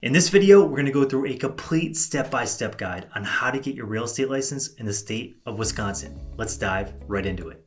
In this video, we're going to go through a complete step-by-step guide on how to get your real estate license in the state of Wisconsin. Let's dive right into it.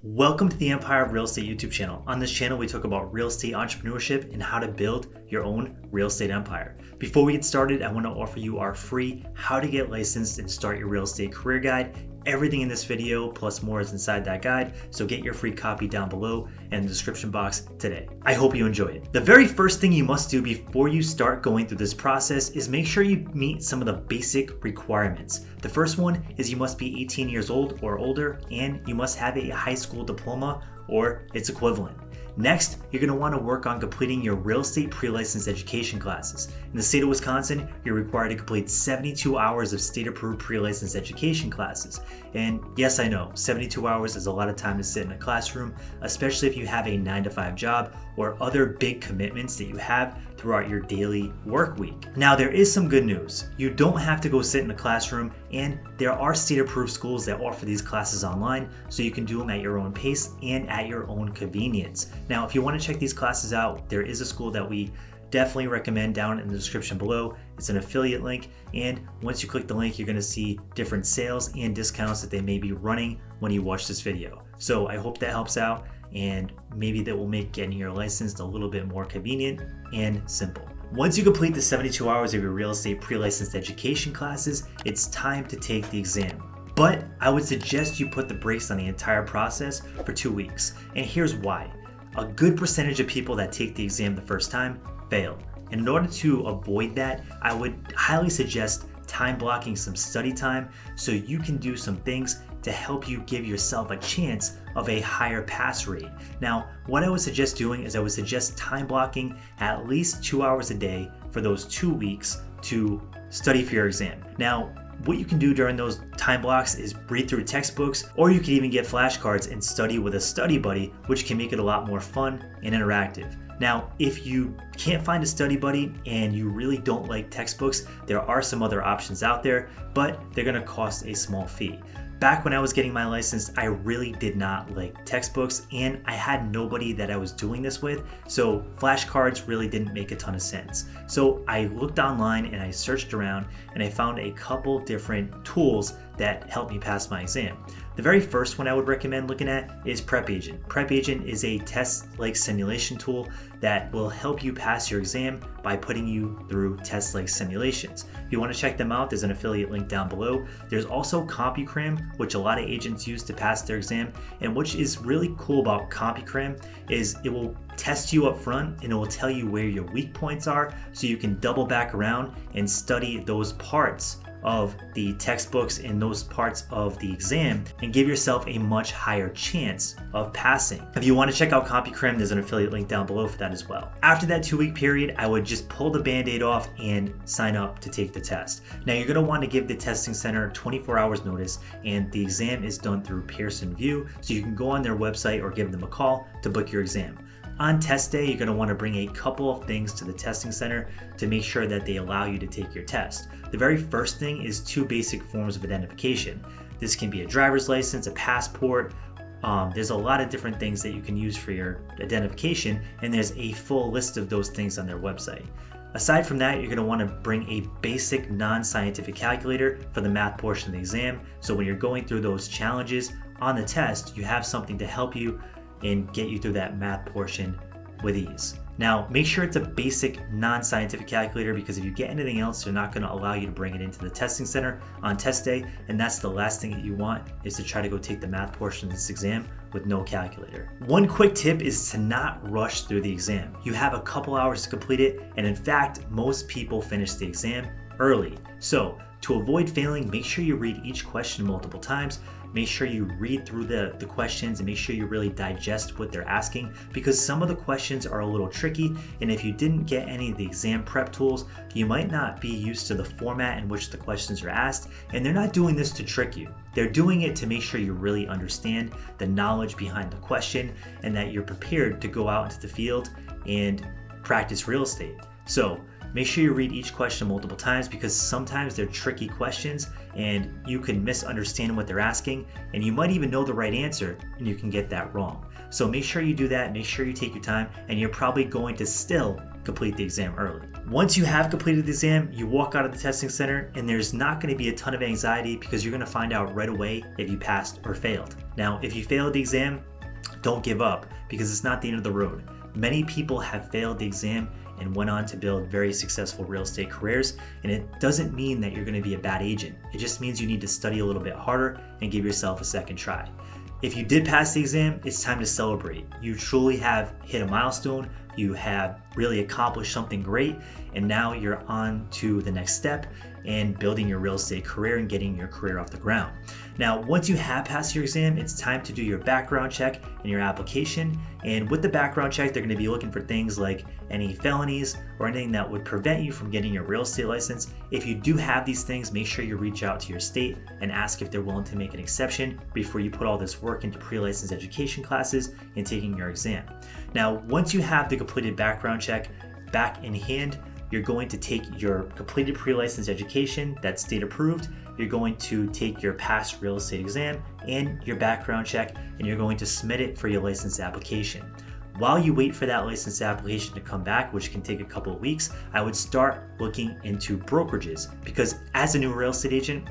Welcome to the Empire of Real Estate YouTube channel. On this channel, we talk about real estate entrepreneurship and how to build your own real estate empire. Before we get started, I want to offer you our free How to Get Licensed and Start Your Real Estate Career Guide. Everything in this video plus more is inside that guide, so get your free copy down below in the description box today. I hope you enjoy it. The very first thing you must do before you start going through this process is make sure you meet some of the basic requirements. The first one is you must be 18 years old or older, and you must have a high school diploma or its equivalent. Next, you're going to want to work on completing your real estate pre-licensed education classes. In the state of Wisconsin, you're required to complete 72 hours of state-approved pre-licensed education classes. And yes, I know, 72 hours is a lot of time to sit in a classroom, especially if you have a 9-to-5 job or other big commitments that you have throughout your daily work week. Now, there is some good news. You don't have to go sit in a classroom, and there are state-approved schools that offer these classes online, so you can do them at your own pace and at your own convenience. Now, if you want to check these classes out, there is a school that we definitely recommend down in the description below. It's an affiliate link, and once you click the link, you're going to see different sales and discounts that they may be running when you watch this video. So I hope that helps out, and maybe that will make getting your license a little bit more convenient and simple. Once you complete the 72 hours of your real estate pre-licensed education classes, it's time to take the exam. But I would suggest you put the brakes on the entire process for 2 weeks, and here's why. A good percentage of people that take the exam the first time fail. And in order to avoid that, I would highly suggest time blocking some study time so you can do some things to help you give yourself a chance of a higher pass rate. Now, what I would suggest doing is I would suggest time blocking at least 2 hours a day for those 2 weeks to study for your exam. Now, what you can do during those time blocks is read through textbooks, or you can even get flashcards and study with a study buddy, which can make it a lot more fun and interactive. Now, if you can't find a study buddy and you really don't like textbooks, there are some other options out there, but they're going to cost a small fee. Back when I was getting my license, I really did not like textbooks, and I had nobody that I was doing this with, so flashcards really didn't make a ton of sense. So I looked online and I searched around, and I found a couple different tools that helped me pass my exam. The very first one I would recommend looking at is Prep Agent. Prep Agent is a test-like simulation tool that will help you pass your exam by putting you through test-like simulations. If you want to check them out, there's an affiliate link down below. There's also CompuCram, which a lot of agents use to pass their exam. And what is really cool about CompuCram is it will test you up front and it will tell you where your weak points are, so you can double back around and study those parts of the textbooks and those parts of the exam and give yourself a much higher chance of passing. If you want to check out CompuCram, there's an affiliate link down below for that as well. After that 2-week period, I would just pull the band-aid off and sign up to take the test. Now, you're going to want to give the testing center 24 hours notice, and the exam is done through Pearson VUE, so you can go on their website or give them a call to book your exam. On test day, you're going to want to bring a couple of things to the testing center to make sure that they allow you to take your test. The very first thing is 2 basic forms of identification. This can be a driver's license, a passport. There's a lot of different things that you can use for your identification, and there's a full list of those things on their website. Aside from that, you're going to want to bring a basic non-scientific calculator for the math portion of the exam, so when you're going through those challenges on the test, you have something to help you and get you through that math portion with ease. Now, make sure it's a basic non-scientific calculator, because if you get anything else, they're not going to allow you to bring it into the testing center on test day, and that's the last thing that you want, is to try to go take the math portion of this exam with no calculator. One quick tip is to not rush through the exam. You have a couple hours to complete it, and in fact, most people finish the exam early. So, to avoid failing, make sure you read each question multiple times. Make sure you read through the questions and make sure you really digest what they're asking, because some of the questions are a little tricky, and if you didn't get any of the exam prep tools, you might not be used to the format in which the questions are asked, and they're not doing this to trick you. They're doing it to make sure you really understand the knowledge behind the question and that you're prepared to go out into the field and practice real estate. So make sure you read each question multiple times, because sometimes they're tricky questions and you can misunderstand what they're asking, and you might even know the right answer and you can get that wrong. So make sure you do that, make sure you take your time, and you're probably going to still complete the exam early. Once you have completed the exam, you walk out of the testing center and there's not going to be a ton of anxiety because you're going to find out right away if you passed or failed. Now, if you failed the exam, don't give up because it's not the end of the road. Many people have failed the exam and went on to build very successful real estate careers, and it doesn't mean that you're going to be a bad agent. It just means you need to study a little bit harder and give yourself a second try. If you did pass the exam, it's time to celebrate. You truly have hit a milestone, you have really accomplished something great, and now you're on to the next step and building your real estate career and getting your career off the ground. Now, once you have passed your exam, it's time to do your background check and your application. And with the background check, they're going to be looking for things like any felonies or anything that would prevent you from getting your real estate license. If you do have these things, make sure you reach out to your state and ask if they're willing to make an exception before you put all this work into pre-licensed education classes and taking your exam. Now, once you have the completed background check back in hand, you're going to take your completed pre-licensed education that's state approved, you're going to take your past real estate exam and your background check, and you're going to submit it for your license application. While you wait for that license application to come back, which can take a couple of weeks, I would start looking into brokerages because as a new real estate agent,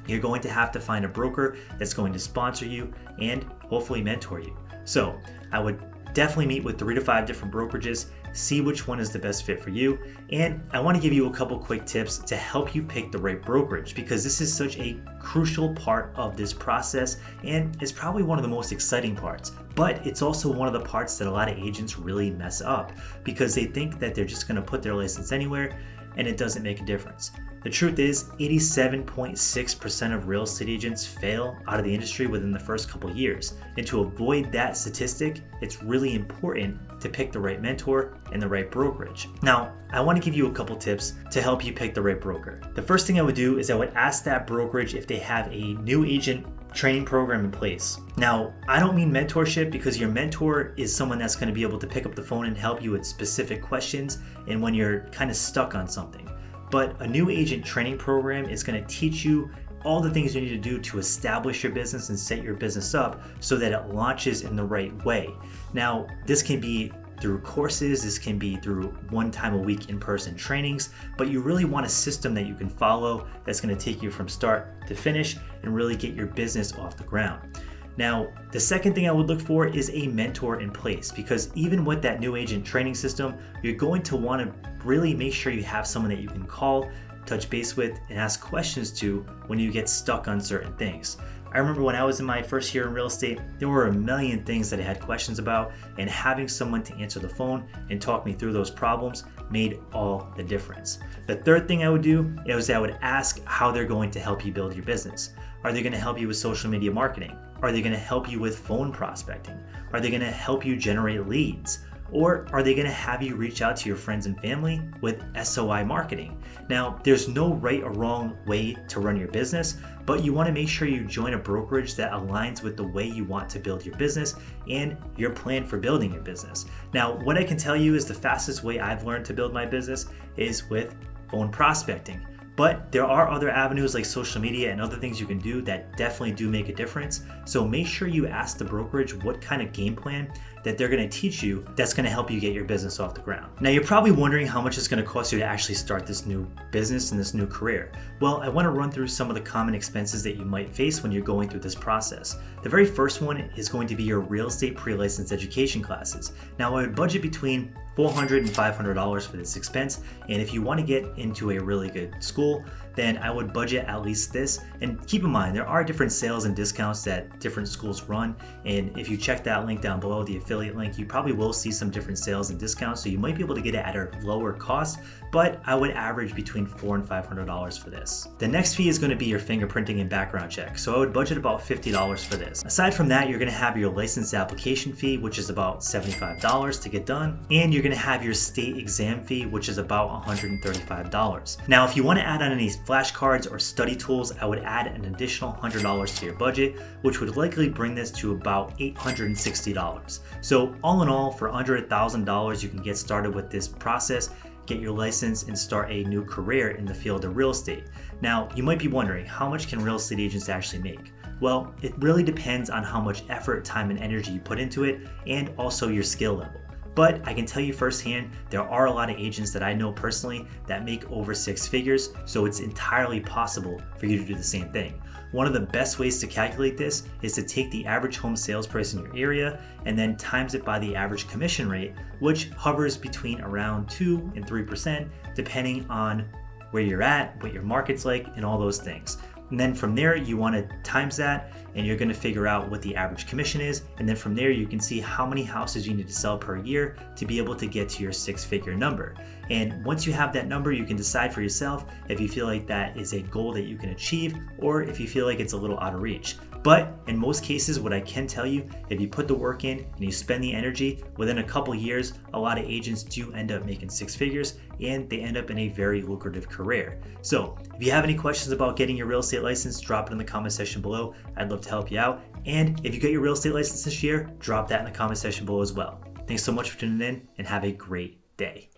you're going to have to find a broker that's going to sponsor you and hopefully mentor you. So I would definitely meet with 3 to 5 different brokerages, see which one is the best fit for you. And I want to give you a couple quick tips to help you pick the right brokerage because this is such a crucial part of this process and it's probably one of the most exciting parts. But it's also one of the parts that a lot of agents really mess up because they think that they're just going to put their license anywhere and it doesn't make a difference. The truth is 87.6% of real estate agents fail out of the industry within the first couple of years. And to avoid that statistic, it's really important to pick the right mentor and the right brokerage. Now, I want to give you a couple tips to help you pick the right broker. The first thing I would do is I would ask that brokerage if they have a new agent training program in place. Now, I don't mean mentorship because your mentor is someone that's going to be able to pick up the phone and help you with specific questions and when you're kind of stuck on something. But a new agent training program is going to teach you all the things you need to do to establish your business and set your business up so that it launches in the right way. Now, this can be through courses, this can be through 1 time a week in-person trainings, but you really want a system that you can follow that's going to take you from start to finish and really get your business off the ground. Now, the second thing I would look for is a mentor in place because even with that new agent training system, you're going to want to really make sure you have someone that you can call, touch base with, and ask questions to when you get stuck on certain things. I remember when I was in my first year in real estate, there were a million things that I had questions about, and having someone to answer the phone and talk me through those problems made all the difference. The third thing I would do is I would ask how they're going to help you build your business. Are they going to help you with social media marketing? Are they going to help you with phone prospecting? Are they going to help you generate leads? Or are they going to have you reach out to your friends and family with SOI marketing? Now, there's no right or wrong way to run your business, but you want to make sure you join a brokerage that aligns with the way you want to build your business and your plan for building your business. Now, what I can tell you is the fastest way I've learned to build my business is with phone prospecting. But there are other avenues like social media and other things you can do that definitely do make a difference. So make sure you ask the brokerage what kind of game plan that they're going to teach you that's going to help you get your business off the ground. Now, you're probably wondering how much it's going to cost you to actually start this new business and this new career. Well, I want to run through some of the common expenses that you might face when you're going through this process. The very first one is going to be your real estate pre-licensed education classes. Now, I would budget between $400 and $500 for this expense, and if you want to get into a really good school, then I would budget at least this. And keep in mind, there are different sales and discounts that different schools run, and if you check that link down below, the affiliate link, you probably will see some different sales and discounts, so you might be able to get it at a lower cost, but I would average between $400 and $500 for this. The next fee is going to be your fingerprinting and background check, so I would budget about $50 for this. Aside from that, you're going to have your license application fee, which is about $75 to get done, and you're going to have your state exam fee, which is about $135. Now, if you want to add on any flashcards or study tools, I would add an additional $100 to your budget, which would likely bring this to about $860. So all in all, for under $1,000, you can get started with this process, get your license, and start a new career in the field of real estate. Now, you might be wondering, how much can real estate agents actually make? Well, it really depends on how much effort, time, and energy you put into it, and also your skill level. But I can tell you firsthand, there are a lot of agents that I know personally that make over 6 figures, so it's entirely possible for you to do the same thing. One of the best ways to calculate this is to take the average home sales price in your area and then times it by the average commission rate, which hovers between around 2 and 3%, depending on where you're at, what your market's like, and all those things. And then from there, you want to times that, and you're going to figure out what the average commission is. And then from there, you can see how many houses you need to sell per year to be able to get to your 6-figure number. And once you have that number, you can decide for yourself if you feel like that is a goal that you can achieve, or if you feel like it's a little out of reach. But in most cases, what I can tell you, if you put the work in and you spend the energy, within a couple years, a lot of agents do end up making 6 figures and they end up in a very lucrative career. So if you have any questions about getting your real estate license, drop it in the comment section below. I'd love to help you out. And if you get your real estate license this year, drop that in the comment section below as well. Thanks so much for tuning in and have a great day.